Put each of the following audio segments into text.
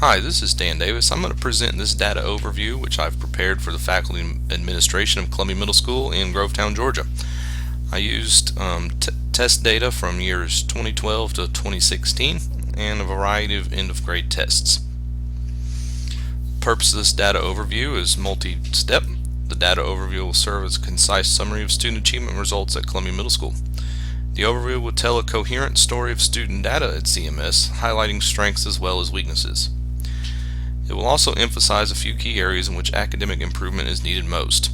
Hi, this is Dan Davis. I'm going to present this data overview which I've prepared for the Faculty and Administration of Columbia Middle School in Grovetown, Georgia. I used test data from years 2012 to 2016 and a variety of end-of-grade tests. The purpose of this data overview is multi-step. The data overview will serve as a concise summary of student achievement results at Columbia Middle School. The overview will tell a coherent story of student data at CMS, highlighting strengths as well as weaknesses. It will also emphasize a few key areas in which academic improvement is needed most.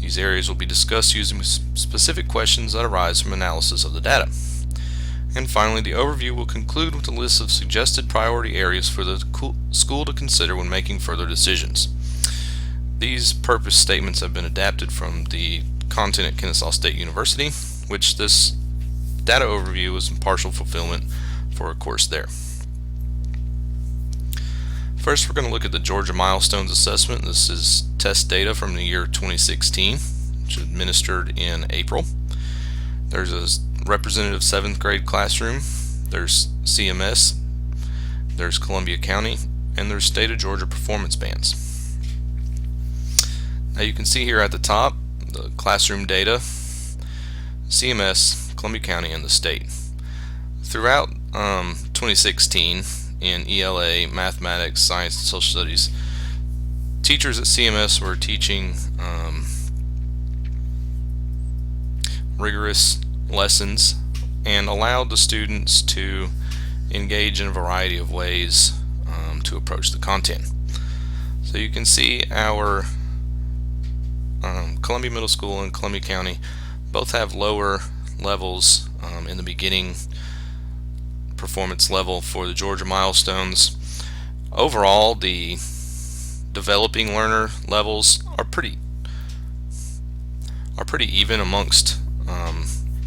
These areas will be discussed using specific questions that arise from analysis of the data. And finally, the overview will conclude with a list of suggested priority areas for the school to consider when making further decisions. These purpose statements have been adapted from the content at Kennesaw State University, which this data overview is in partial fulfillment for a course there. First, we're going to look at the Georgia Milestones Assessment. This is test data from the year 2016, which was administered in April. There's a representative 7th grade classroom, there's CMS, there's Columbia County, and there's State of Georgia performance bands. Now you can see here at the top the classroom data, CMS, Columbia County, and the state. Throughout 2016, in ELA, mathematics, science, and social studies, teachers at CMS were teaching rigorous lessons and allowed the students to engage in a variety of ways to approach the content. So you can see our Columbia Middle School and Columbia County both have lower levels in the beginning performance level for the Georgia Milestones. Overall, the developing learner levels are pretty even amongst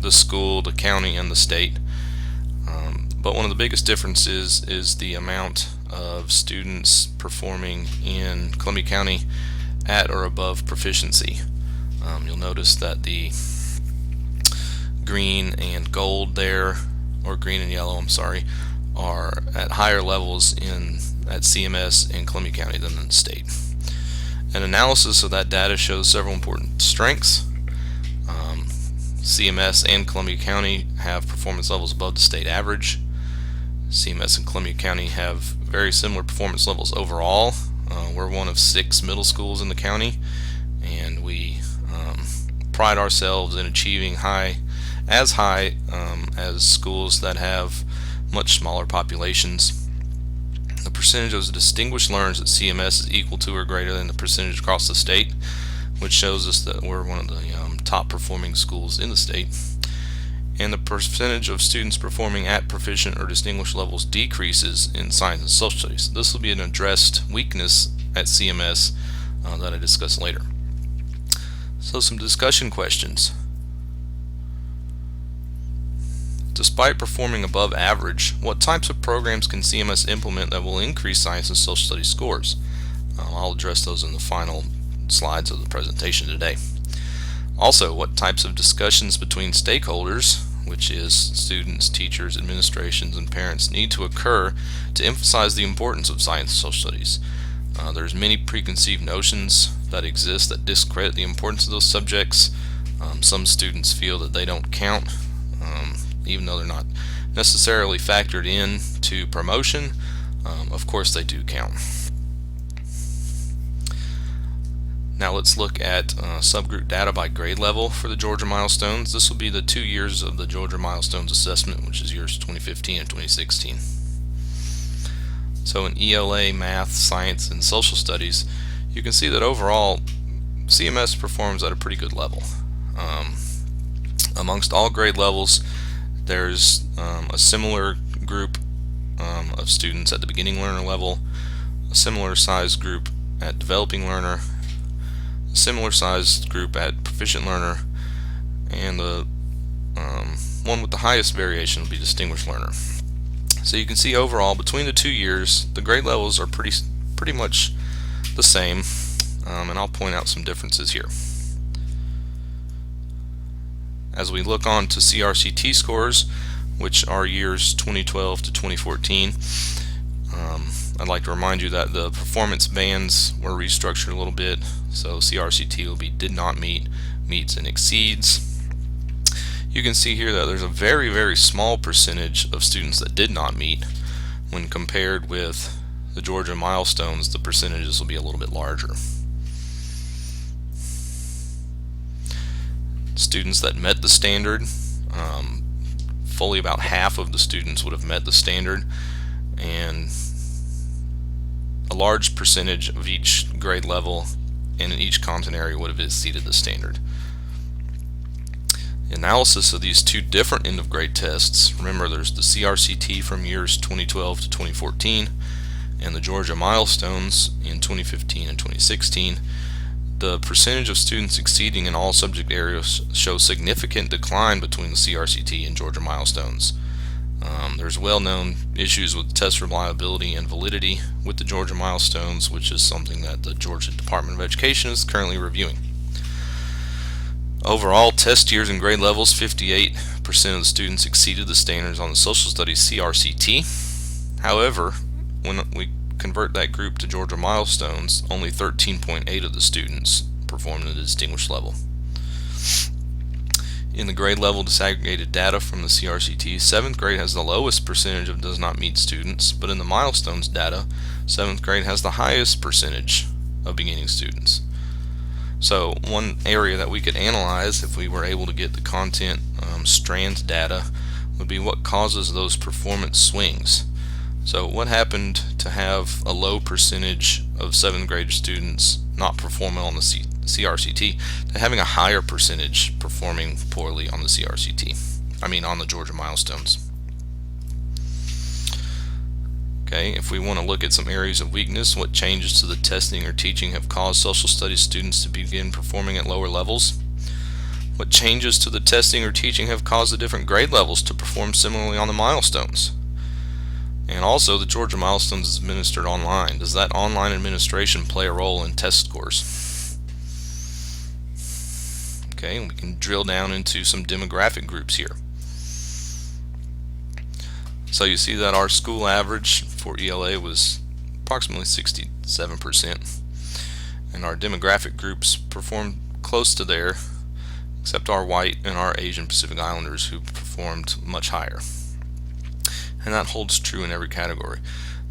the school, the county, and the state. But one of the biggest differences is the amount of students performing in Columbia County at or above proficiency. You'll notice that the green and gold there, or green and yellow, are at higher levels at CMS in Columbia County than in the state. An analysis of that data shows several important strengths. CMS and Columbia County have performance levels above the state average. CMS and Columbia County have very similar performance levels overall. We're one of 6 middle schools in the county, and we pride ourselves in achieving as high as schools that have much smaller populations. The percentage of distinguished learners at CMS is equal to or greater than the percentage across the state, which shows us that we're one of the top performing schools in the state. And the percentage of students performing at proficient or distinguished levels decreases in science and social studies. This will be an addressed weakness at CMS that I discuss later. So some discussion questions. Despite performing above average, what types of programs can CMS implement that will increase science and social studies scores? I'll address those in the final slides of the presentation today. Also, what types of discussions between stakeholders, which is students, teachers, administrations, and parents, need to occur to emphasize the importance of science and social studies? There's many preconceived notions that exist that discredit the importance of those subjects. Some students feel that they don't count, even though they're not necessarily factored in to promotion. Of course they do count. Now let's look at subgroup data by grade level for the Georgia Milestones. This will be the 2 years of the Georgia Milestones assessment, which is years 2015 and 2016. So in ELA, math, science, and social studies, you can see that overall CMS performs at a pretty good level. Amongst all grade levels, there's a similar group of students at the beginning learner level, a similar sized group at developing learner, a similar sized group at proficient learner, and the one with the highest variation will be distinguished learner. So you can see overall between the 2 years the grade levels are pretty much the same, and I'll point out some differences here. As we look on to CRCT scores, which are years 2012 to 2014, I'd like to remind you that the performance bands were restructured a little bit. So CRCT will be did not meet, meets, and exceeds. You can see here that there's a very, very small percentage of students that did not meet. When compared with the Georgia milestones, the percentages will be a little bit larger. Students that met the standard, fully about half of the students would have met the standard, and a large percentage of each grade level and in each content area would have exceeded the standard. Analysis of these two different end of grade tests, remember there's the CRCT from years 2012 to 2014 and the Georgia milestones in 2015 and 2016. The percentage of students exceeding in all subject areas shows significant decline between the CRCT and Georgia milestones. There's well-known issues with test reliability and validity with the Georgia milestones, which is something that the Georgia Department of Education is currently reviewing. Overall, test years and grade levels, 58% of the students exceeded the standards on the Social Studies CRCT. However, when we convert that group to Georgia milestones, only 13.8% of the students performed at a distinguished level. In the grade level disaggregated data from the CRCT, 7th grade has the lowest percentage of does not meet students, but in the milestones data, 7th grade has the highest percentage of beginning students. So one area that we could analyze if we were able to get the content strands data would be what causes those performance swings. So what happened to have a low percentage of 7th grade students not performing on the CRCT to having a higher percentage performing poorly on the on the Georgia milestones? Okay, if we want to look at some areas of weakness, what changes to the testing or teaching have caused social studies students to begin performing at lower levels? What changes to the testing or teaching have caused the different grade levels to perform similarly on the milestones? And also, the Georgia milestones is administered online. Does that online administration play a role in test scores? Okay, we can drill down into some demographic groups here. So you see that our school average for ELA was approximately 67%, and our demographic groups performed close to there, except our white and our Asian Pacific Islanders, who performed much higher. And that holds true in every category.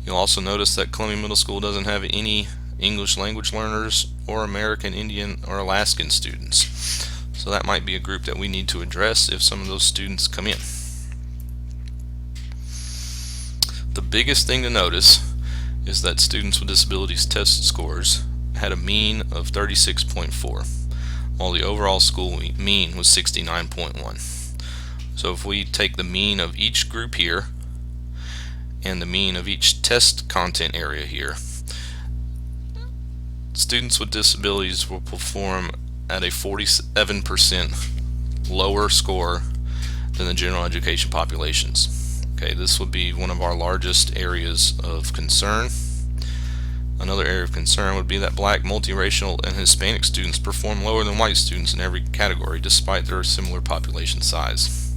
You'll also notice that Columbia Middle School doesn't have any English language learners or American Indian or Alaskan students. So that might be a group that we need to address if some of those students come in. The biggest thing to notice is that students with disabilities test scores had a mean of 36.4, while the overall school mean was 69.1. So if we take the mean of each group here and the mean of each test content area here, students with disabilities will perform at a 47% lower score than the general education populations. Okay, this would be one of our largest areas of concern. Another area of concern would be that black, multiracial, and Hispanic students perform lower than white students in every category despite their similar population size.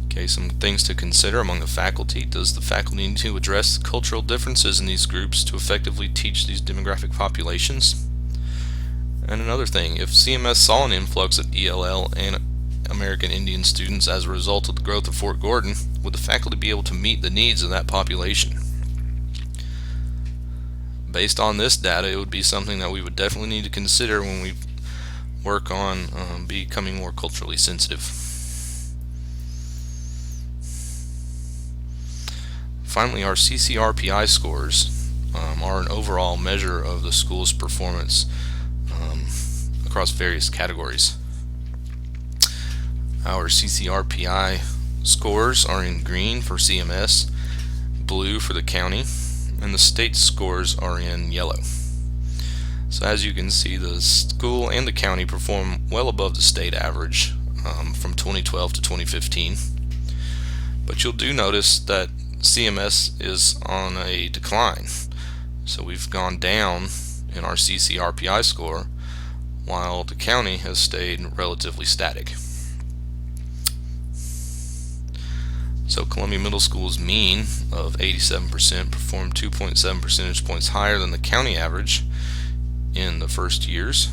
Okay, some things to consider among the faculty. Does the faculty need to address cultural differences in these groups to effectively teach these demographic populations? And another thing, if CMS saw an influx of ELL and American Indian students as a result of the growth of Fort Gordon, would the faculty be able to meet the needs of that population? Based on this data, it would be something that we would definitely need to consider when we work on becoming more culturally sensitive. Finally, our CCRPI scores are an overall measure of the school's performance across various categories. Our CCRPI scores are in green for CMS, blue for the county, and the state scores are in yellow. So as you can see, the school and the county perform well above the state average from 2012 to 2015. But you'll do notice that CMS is on a decline. So we've gone down in our CCRPI score while the county has stayed relatively static. So Columbia Middle School's mean of 87% performed 2.7 percentage points higher than the county average in the first years,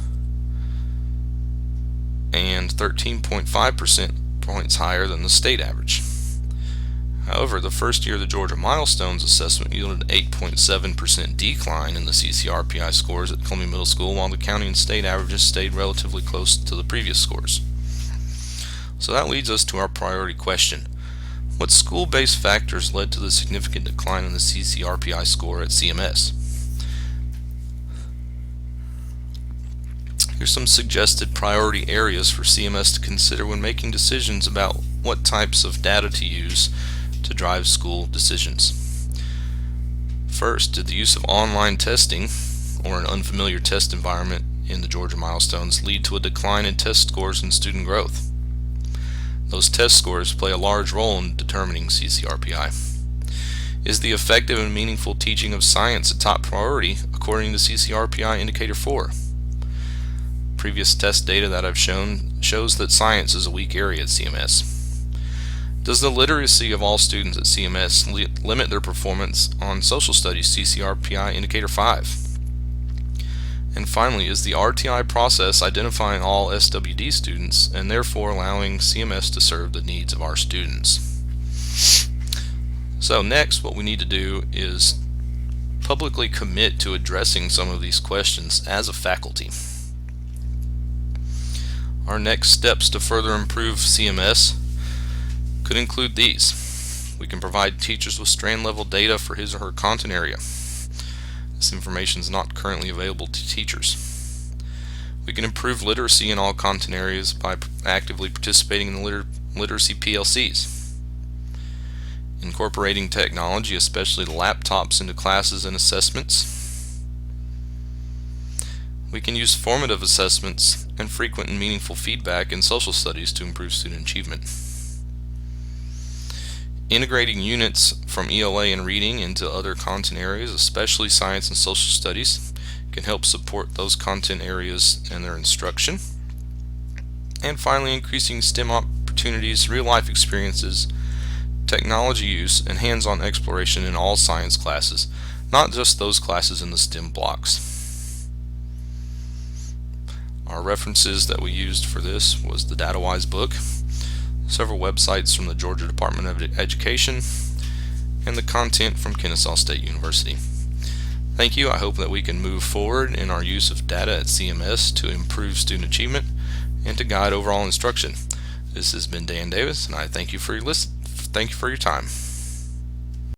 and 13.5% points higher than the state average. However, the first year of the Georgia Milestones assessment yielded an 8.7% decline in the CCRPI scores at Columbia Middle School, while the county and state averages stayed relatively close to the previous scores. So that leads us to our priority question. What school-based factors led to the significant decline in the CCRPI score at CMS? Here's some suggested priority areas for CMS to consider when making decisions about what types of data to use to drive school decisions. First, did the use of online testing or an unfamiliar test environment in the Georgia Milestones lead to a decline in test scores and student growth? Those test scores play a large role in determining CCRPI. Is the effective and meaningful teaching of science a top priority according to CCRPI Indicator 4? Previous test data that I've shown shows that science is a weak area at CMS. Does the literacy of all students at CMS limit their performance on social studies CCRPI Indicator 5? And finally, is the RTI process identifying all SWD students and therefore allowing CMS to serve the needs of our students? So next, what we need to do is publicly commit to addressing some of these questions as a faculty. Our next steps to further improve CMS could include these. We can provide teachers with strand level data for his or her content area. This information is not currently available to teachers. We can improve literacy in all content areas by actively participating in the literacy PLCs. Incorporating technology, especially laptops, into classes and assessments. We can use formative assessments and frequent and meaningful feedback in social studies to improve student achievement. Integrating units from ELA and reading into other content areas, especially science and social studies, can help support those content areas and their instruction. And finally, increasing STEM opportunities, real-life experiences, technology use, and hands-on exploration in all science classes, not just those classes in the STEM blocks. Our references that we used for this was the DataWise book, several websites from the Georgia Department of Education, and the content from Kennesaw State University. Thank you. I hope that we can move forward in our use of data at CMS to improve student achievement and to guide overall instruction. This has been Dan Davis, and I thank you for your time.